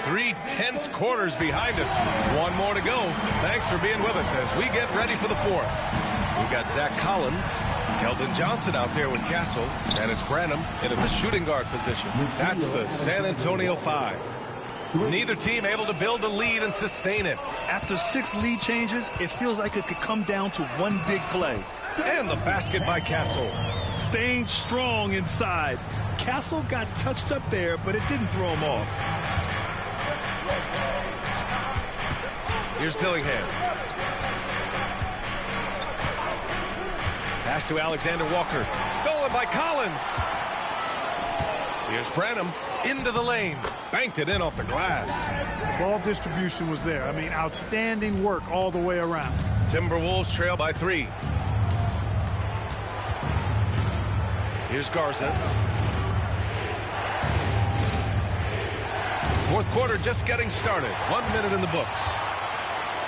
3 tense quarters behind us. 1 more to go. Thanks for being with us as we get ready for the 4th. We've got Zach Collins, Keldon Johnson out there with Castle, and it's Branham in at the shooting guard position. That's the San Antonio 5. Neither team able to build a lead and sustain it. After 6 lead changes, it feels like it could come down to one big play. And the basket by Castle. Staying strong inside. Castle got touched up there, but it didn't throw him off. Here's Dillingham. Pass to Alexander Walker. Stolen by Collins. Here's Branham into the lane. Banked it in off the glass. The ball distribution was there. I mean, outstanding work all the way around. Timberwolves trail by 3. Here's Garza. Fourth quarter just getting started. 1 minute in the books.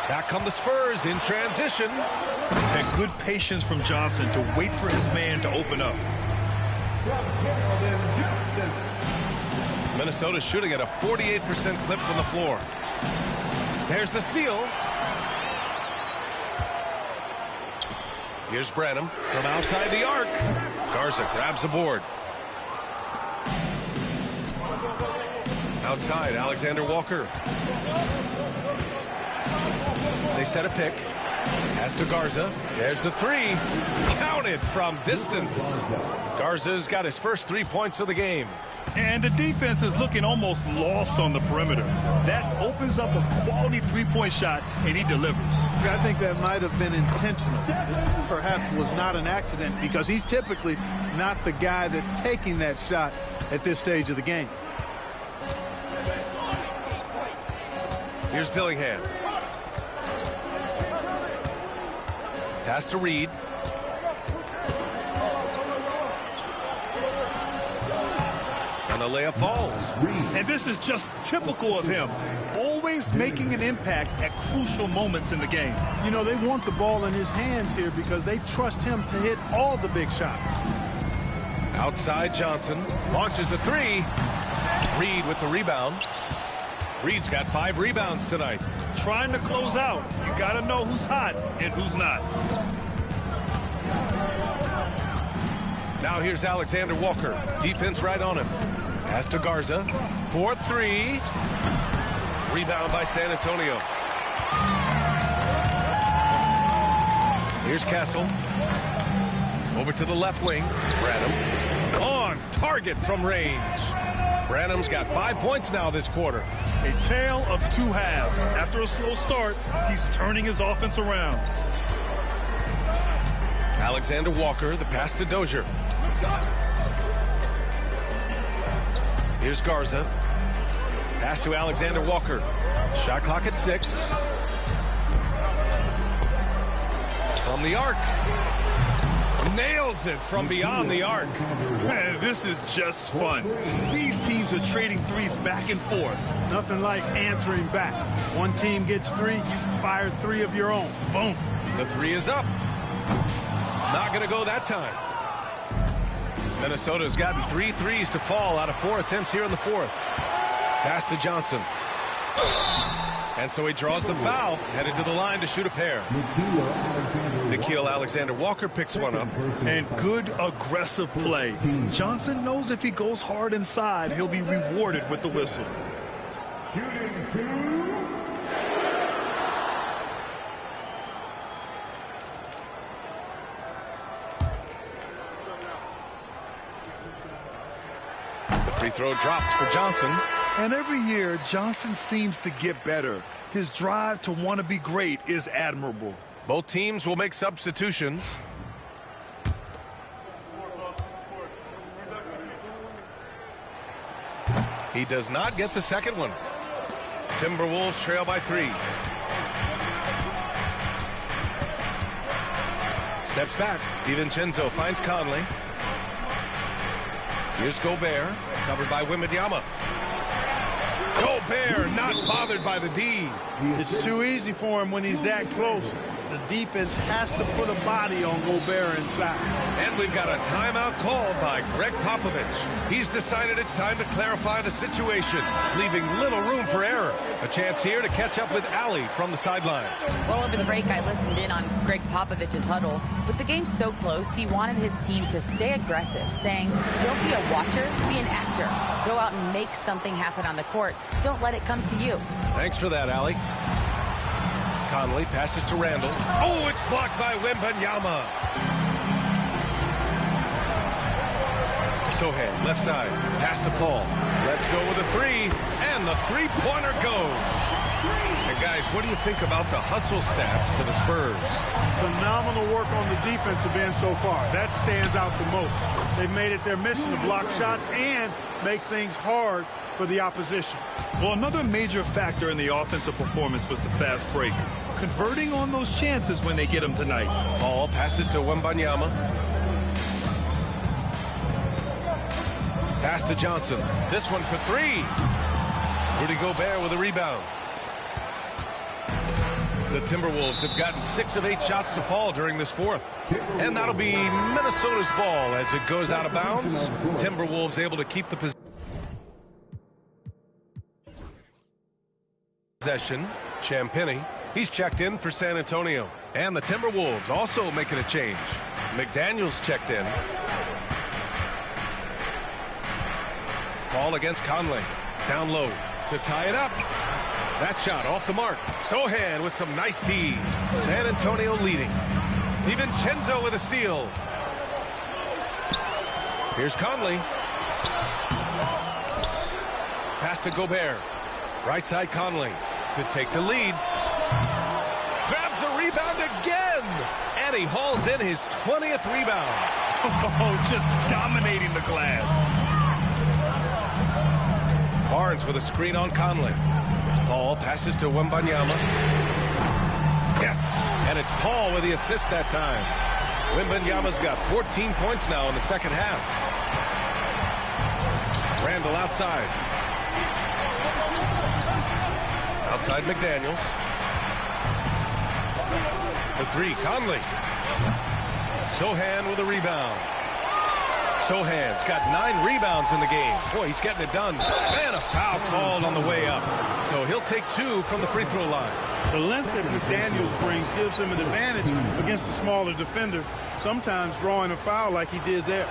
Back come the Spurs in transition. And good patience from Johnson to wait for his man to open up. Minnesota's shooting at a 48% clip from the floor. There's the steal. Here's Branham from outside the arc. Garza grabs the board. Outside, Alexander Walker. They set a pick. Pass to Garza. There's the 3. Counted from distance. Garza's got his first 3 points of the game. And the defense is looking almost lost on the perimeter. That opens up a quality three-point shot, and he delivers. I think that might have been intentional. Perhaps was not an accident because he's typically not the guy that's taking that shot at this stage of the game. Here's Dillingham. Pass to Reed. And the layup falls. And this is just typical of him. Always making an impact at crucial moments in the game. You know, they want the ball in his hands here because they trust him to hit all the big shots. Outside Johnson. Launches a 3. Reed with the rebound. Reed's got 5 rebounds tonight. Trying to close out. You got to know who's hot and who's not. Now here's Alexander Walker. Defense right on him. Pass to Garza. 4-3. Rebound by San Antonio. Here's Castle. Over to the left wing. Branham. On target from range. Branham's got 5 points now this quarter. A tale of 2 halves. After a slow start, he's turning his offense around. Alexander Walker, the pass to Dozier. Here's Garza. Pass to Alexander Walker. Shot clock at 6. From the arc. Nails it from beyond the arc. Man, this is just fun. These teams are trading threes back and forth. Nothing like answering back. One team gets 3, you fire 3 of your own. Boom. The 3 is up. Not going to go that time. Minnesota's gotten 3 threes to fall out of 4 attempts here in the fourth. Pass to Johnson. And so he draws the foul, headed to the line to shoot a pair. Nickeil Alexander Walker picks one up. And good aggressive play. Johnson knows if he goes hard inside, he'll be rewarded with the whistle. Shooting 2. The free throw drops for Johnson. And every year, Johnson seems to get better. His drive to want to be great is admirable. Both teams will make substitutions. He does not get the second one. Timberwolves trail by 3. Steps back. DiVincenzo finds Conley. Here's Gobert, covered by Wembanyama. Gobert not bothered by the D. It's too easy for him when he's that close. The defense has to put a body on Gobert inside. And we've got a timeout called by Greg Popovich. He's decided it's time to clarify the situation, leaving little room for error. A chance here to catch up with Allie from the sideline. Well, over the break, I listened in on Greg Popovich's huddle. With the game so close, he wanted his team to stay aggressive, saying, don't be a watcher, be an actor. Go out and make something happen on the court. Don't let it come to you. Thanks for that, Allie. Conley passes to Randall. Oh, it's blocked by Wembanyama. Sohan, left side, pass to Paul. Let's go with a 3, and the 3-pointer goes. And guys, what do you think about the hustle stats for the Spurs? Phenomenal work on the defensive end so far. That stands out the most. They've made it their mission to block shots and make things hard for the opposition. Well, another major factor in the offensive performance was the fast break. Converting on those chances when they get them tonight. Ball passes to Wembanyama. Pass to Johnson. This one for three. Rudy Gobert with a rebound. The Timberwolves have gotten 6 of 8 shots to fall during this fourth. And that'll be Minnesota's ball as it goes out of bounds. Timberwolves able to keep the possession. Champagnie, he's checked in for San Antonio. And the Timberwolves also making a change. McDaniels checked in. Ball against Conley. Down low to tie it up. That shot off the mark. Sohan with some nice D. San Antonio leading. DiVincenzo with a steal. Here's Conley. Pass to Gobert. Right side Conley to take the lead. Grabs a rebound again. And he hauls in his 20th rebound. Oh, just dominating the glass. Barnes with a screen on Conley. Paul passes to Wembanyama. Yes, and it's Paul with the assist that time. Wembanyama's got 14 points now in the second half. Randall outside. Outside McDaniels. For three, Conley. Sohan with a rebound. Sohan's got 9 rebounds in the game. Boy, he's getting it done. And a foul called on the way up. So he'll take 2 from the free throw line. The length that McDaniels brings gives him an advantage against the smaller defender, sometimes drawing a foul like he did there.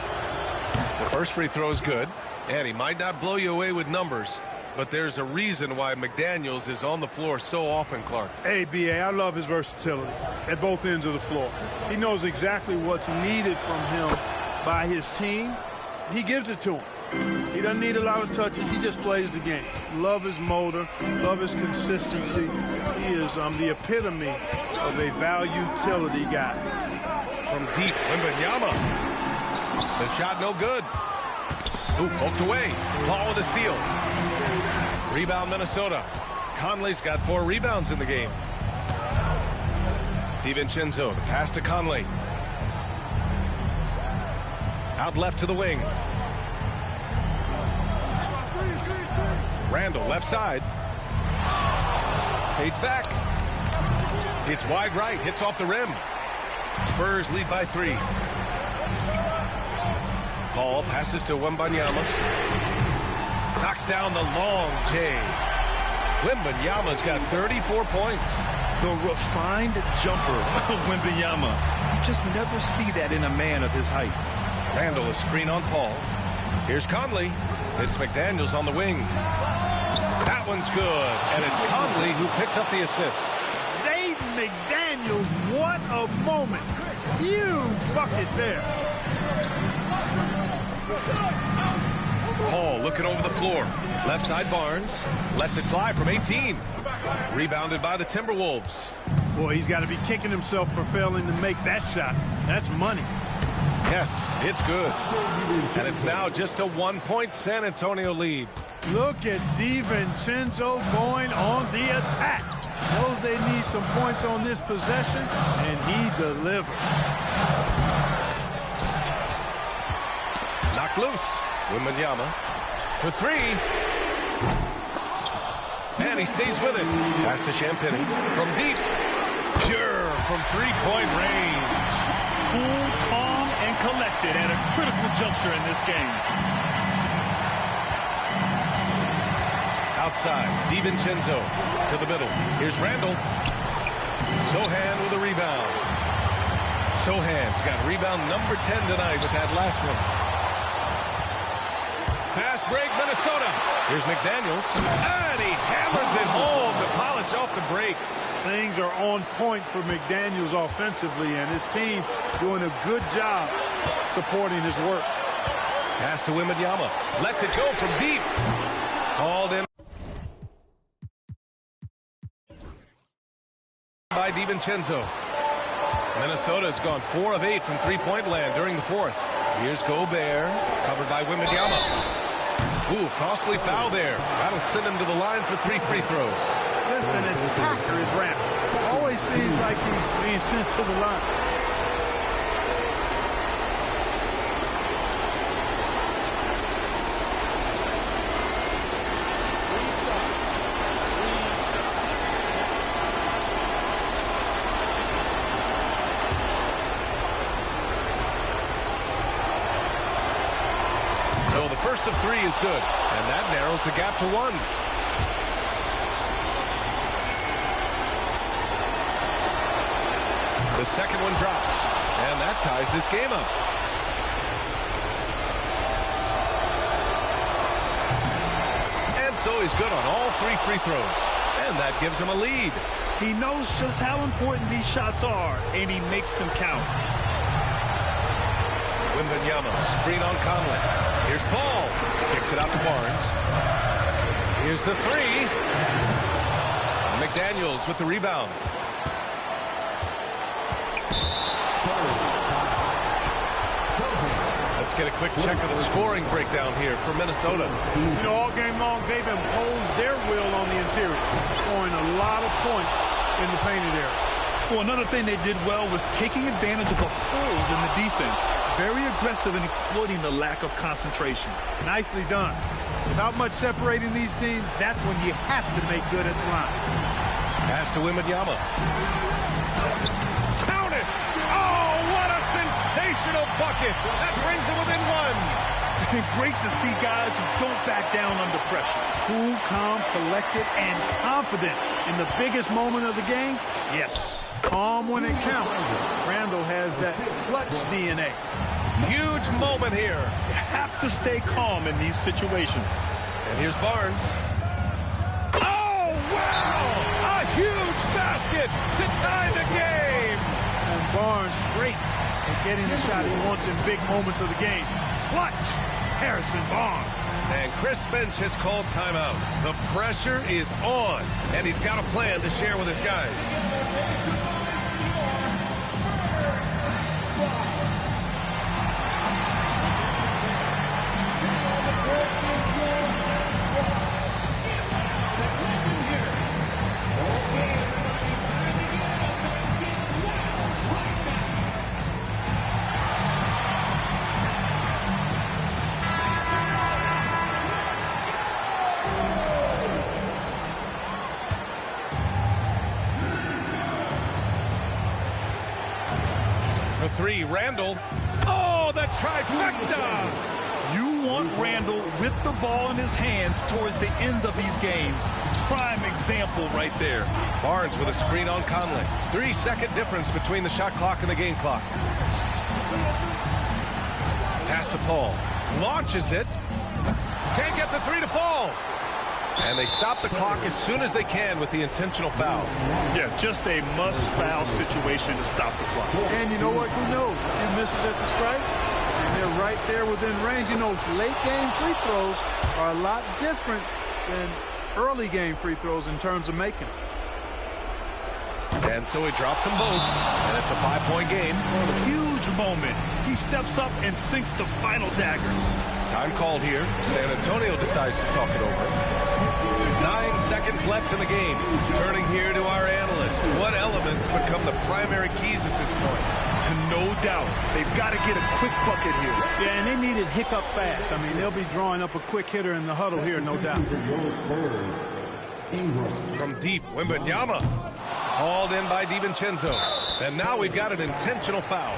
The first free throw is good, and he might not blow you away with numbers, but there's a reason why McDaniels is on the floor so often, Clark. Hey, B.A., I love his versatility at both ends of the floor. He knows exactly what's needed from him by his team. He gives it to him. He doesn't need a lot of touches. He just plays the game. Love his motor. Love his consistency. He is the epitome of a value-utility guy. From deep, Wembanyama. The shot no good. Ooh, poked away. Paul with a steal. Rebound Minnesota. Conley's got 4 rebounds in the game. DiVincenzo, the pass to Conley. Out left to the wing. Randall left side. Fades back. It's wide right. Hits off the rim. Spurs lead by 3. Paul passes to Wembanyama. Knocks down the long J. Wembanyama's got 34 points. The refined jumper of Wembanyama. You just never see that in a man of his height. Randall a screen on Paul. Here's Conley. It's McDaniels on the wing. That one's good. And it's Conley who picks up the assist. Jaden McDaniels, what a moment. Huge bucket there. Paul looking over the floor. Left side Barnes. Lets it fly from 18. Rebounded by the Timberwolves. Boy, he's got to be kicking himself for failing to make that shot. That's money. Yes, it's good. And it's now just a 1-point San Antonio lead. Look at DiVincenzo going on the attack. Knows they need some points on this possession, and he delivered. Knocked loose. Wembanyama for 3. And he stays with it. Pass to Champagnie from deep. Pure from 3-point range. Cool, calm, and collected at a critical juncture in this game. Outside, DiVincenzo to the middle. Here's Randall. Sohan with a rebound. Sohan's got rebound number 10 tonight with that last one. Fast break, Minnesota. Here's McDaniels. And he hammers it home to polish off the break. Things are on point for McDaniels offensively, and his team doing a good job supporting his work. Pass to Wembanyama. Lets it go from deep. Called in. by DiVincenzo. Minnesota's gone 4 of 8 from three-point land during the fourth. Here's Gobert, covered by Wembanyama. Ooh, costly foul there. That'll send him to the line for 3 free throws. Just an attacker is Randle. Always seems like he's being sent to the line. First of 3 is good, and that narrows the gap to 1. The second one drops, and that ties this game up. And so he's good on all 3 free throws, and that gives him a lead. He knows just how important these shots are, and he makes them count. Wembanyama, screen on Conley. Here's Paul. Kicks it out to Barnes. Here's the 3. McDaniels with the rebound. Let's get a quick check of the scoring breakdown here for Minnesota. You know, all game long, they've imposed their will on the interior, scoring a lot of points in the painted area. Well, another thing they did well was taking advantage of the holes in the defense. Very aggressive in exploiting the lack of concentration. Nicely done. Without much separating these teams, that's when you have to make good at the line. Pass to Wembanyama. Count it! Oh, what a sensational bucket! That brings him within 1. Great to see guys who don't back down under pressure. Cool, calm, collected, and confident in the biggest moment of the game. Yes, calm when it counts. Randle has that clutch DNA. Huge moment here. You have to stay calm in these situations. And here's Barnes. Oh, wow! A huge basket to tie the game. And Barnes, great at getting the shot he wants in big moments of the game. Clutch, Harrison Barnes. And Chris Finch has called timeout. The pressure is on, and he's got a plan to share with his guys. For 3, Randle. Oh, the trifecta! You want Randle with the ball in his hands towards the end of these games. Prime example right there. Barnes with a screen on Conley. 3-second difference between the shot clock and the game clock. Pass to Paul. Launches it. Can't get the 3 to fall. And they stop the clock as soon as they can with the intentional foul. Yeah, just a must-foul situation to stop the clock. And you know what? Who knows? A few misses at the strike, and they're right there within range. You know, late-game free throws are a lot different than early-game free throws in terms of making. And so he drops them both, and it's a 5-point game. Huge moment. He steps up and sinks the final daggers. Time called here. San Antonio decides to talk it over. 9 seconds left in the game. Turning here to our analyst. What elements become the primary keys at this point? And no doubt, they've got to get a quick bucket here. Yeah, and they need it hiccup fast. I mean, they'll be drawing up a quick hitter in the huddle here, no doubt. From deep, Wembanyama. Hauled in by DiVincenzo. And now we've got an intentional foul.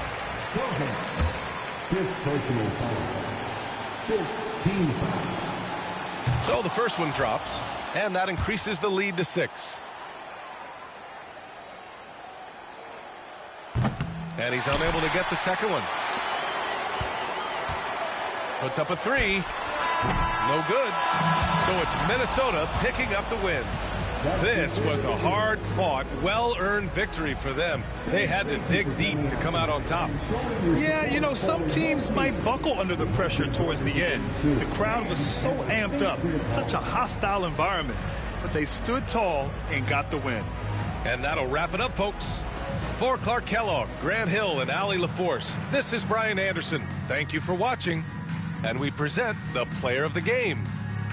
5th personal foul. 15 foul. So the first one drops, and that increases the lead to 6. And he's unable to get the second one. Puts up a 3. No good. So it's Minnesota picking up the win. This was a hard-fought, well-earned victory for them. They had to dig deep to come out on top. Yeah, you know, some teams might buckle under the pressure towards the end. The crowd was so amped up, such a hostile environment. But they stood tall and got the win. And that'll wrap it up, folks. For Clark Kellogg, Grant Hill, and Allie LaForce, this is Brian Anderson. Thank you for watching. And we present the player of the game,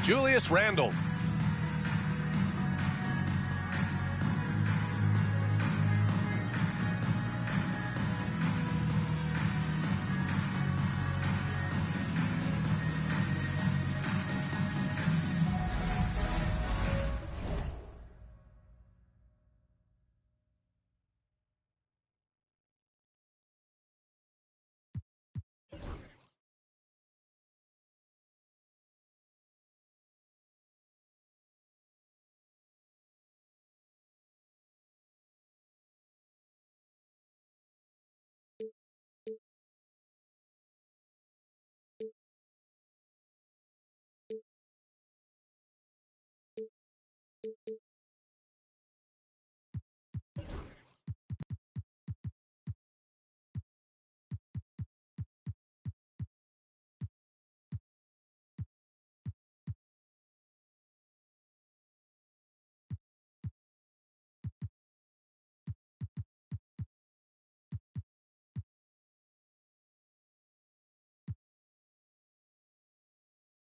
Julius Randle.